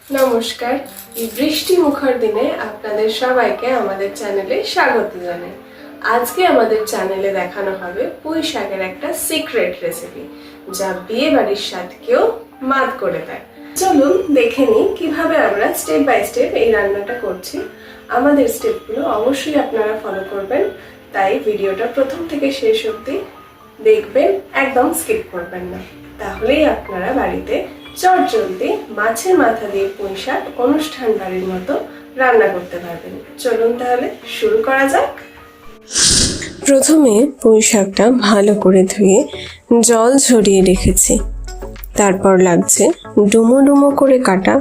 নমস্কার, এই বৃষ্টি মুখর দিনে আপনাদের সবাইকে আমাদের চ্যানেলে স্বাগত জানাই। আজকে আমাদের চ্যানেলে দেখানো হবে পুঁই শাকের একটা সিক্রেট রেসিপি, যা বিয়ে বাড়ির স্বাদকেও মাত করে দেয়। চলুন দেখে নিই কিভাবে আমরা স্টেপ বাই স্টেপ এই রান্নাটা করছি। আমাদের স্টেপগুলো অবশ্যই আপনারা ফলো করবেন, তাই ভিডিওটা প্রথম থেকে শেষ অবধি দেখবেন, একদম স্কিপ করবেন না। তাহলেই আপনারা বাড়িতে চটজলদি মাছের মাথা দিয়ে পুঁই শাক অনুষ্ঠান বাড়ির মতো রান্না করতে পারবেন। চলুন তাহলে শুরু করা যাক। প্রথমে পুঁই শাকটা ভালো করে ধুয়ে জল ঝরিয়ে রেখেছি। তারপর লাগছে ডুমো ডুমো করে কাটা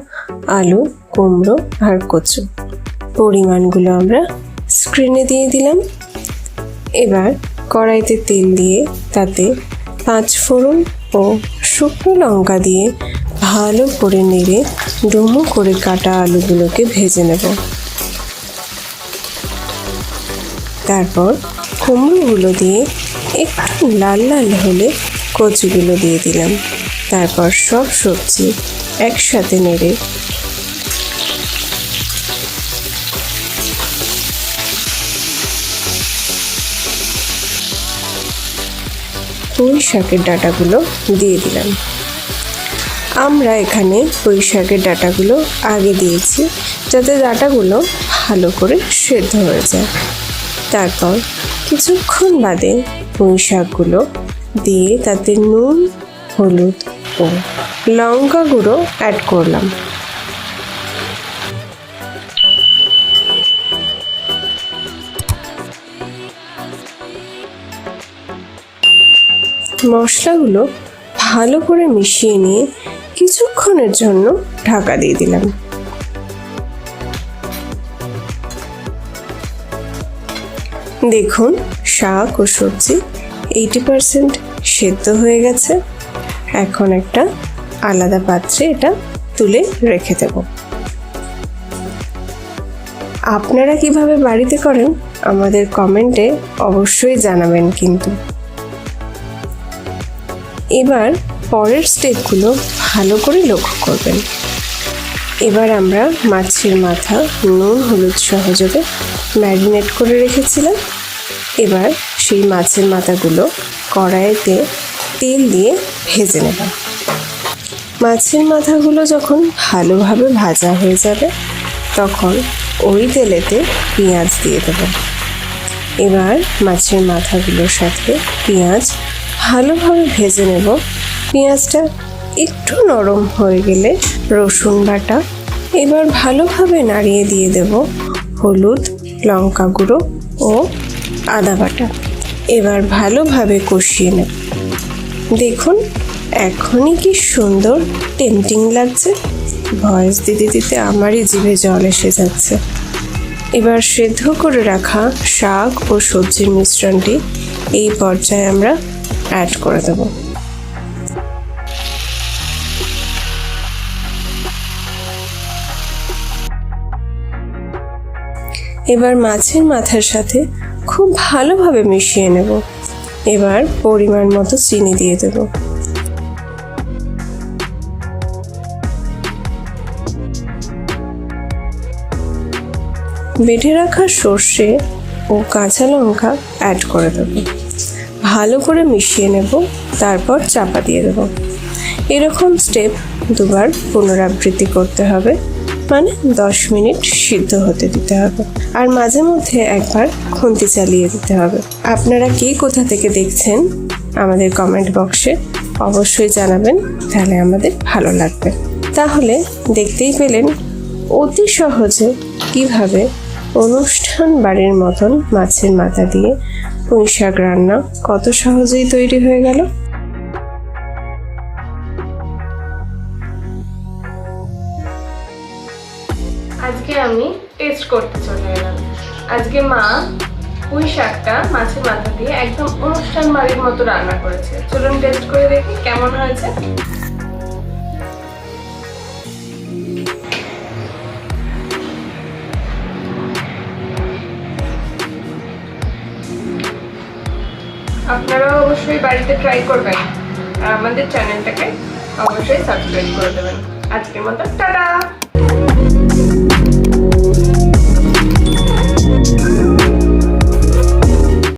আলু, কুমড়ো আর কচু। পরিমাণগুলো আমরা স্ক্রিনে দিয়ে দিলাম। এবার কড়াইতে তেল দিয়ে তাতে 5 ফোড়ন ও শুকনো লঙ্কা দিয়ে ভালো করে নেড়ে ডুমো করে কাটা আলুগুলোকে ভেজে নেব। তারপর কুমড়োগুলো দিয়ে একটু লাল লাল হলে কচুগুলো দিয়ে দিলাম। তারপর সব সবজি একসাথে নেড়ে পুঁই শাকের ডাঁটাগুলো দিয়ে দিলাম। আমরা এখানে পুঁই শাকের ডাঁটাগুলো আগে দিয়েছি, যাতে ডাঁটাগুলো ভালো করে সেদ্ধ হয়ে যায়। তারপর কিছুক্ষণ বাদে পুঁই শাকগুলো দিয়ে তাতে নুন, হলুদ ও লঙ্কা গুঁড়ো অ্যাড করলাম। মশলাগুলো ভালো করে মিশিয়ে নিয়ে কিছুক্ষণের জন্য ঢাকা দিয়ে দিলাম। দেখুন, শাক ও সবজি 80% সেদ্ধ হয়ে গেছে। এখন একটা আলাদা পাত্রে এটা তুলে রেখে দেব। আপনারা কিভাবে বাড়িতে করেন আমাদের কমেন্টে অবশ্যই জানাবেন কিন্তু। এবার পরের স্টেপগুলো ভালো করে লক্ষ্য করবেন। এবার আমরা মাছের মাথা নুন হলুদ সহযোগে ম্যারিনেট করে রেখেছিলাম। এবার সেই মাছের মাথাগুলো কড়াইতে তেল দিয়ে ভেজে নেব। মাছের মাথাগুলো যখন ভালোভাবে ভাজা হয়ে যাবে, তখন ওই তেলেতে পেঁয়াজ দিয়ে দেব। এবার মাছের মাথাগুলোর সাথে পেঁয়াজ ভালোভাবে ভেজে নেব। পেঁয়াজটা একটু নরম হয়ে গেলে রসুন বাটা, এবার ভালোভাবে নাড়িয়ে দিয়ে দেব হলুদ, লঙ্কা গুঁড়ো ও আদা বাটা। এবার ভালোভাবে কষিয়ে নেব। দেখুন, এখনই কি সুন্দর টেম্পটিং লাগছে। ভয়েস দিতে দিতে আমারই জিভে জল এসে যাচ্ছে। এবার সেদ্ধ করে রাখা শাক ও সবজির মিশ্রণটি এই পর্যায়ে আমরা অ্যাড করে দেব। এবার মাছের মাথার সাথে খুব ভালোভাবে মিশিয়ে নেব। এবার পরিমাণ মতো চিনি দিয়ে দেব। বেটে রাখা সর্ষে ও কাঁচা লঙ্কা অ্যাড করে দেব। ভালো করে মিশিয়ে নেব, তারপর চাপা দিয়ে দেব। এরকম স্টেপ দুবার পুনরাবৃত্তি করতে হবে, মানে 10 মিনিট সিদ্ধ হতে দিতে হবে। আর মাঝে মধ্যে একবার খুন্তি চালিয়ে দিতে হবে। আপনারা কে কোথা থেকে দেখছেন আমাদের কমেন্ট বক্সে অবশ্যই জানাবেন, তাহলে আমাদের ভালো লাগবে। তাহলে দেখতেই পেলেন অতি সহজে কিভাবে অনুষ্ঠান বাড়ির মতন মাছের মাথা দিয়ে পুঁই শাক রান্না কত সহজেই তৈরি হয়ে গেল। আজকে আমি টেস্ট করতে চলে এলাম। আজকে মা পুঁই শাকটা মাছের মাথা দিয়ে একদম অনুষ্ঠান বাড়ির মতো রান্না করেছে। চলুন টেস্ট করে দেখি কেমন হয়েছে। আপনারাও অবশ্যই বাড়িতে ট্রাই করবেন আর আমাদের চ্যানেলটাকে অবশ্যই সাবস্ক্রাইব করে দেবেন। আজকের মতো টাটা।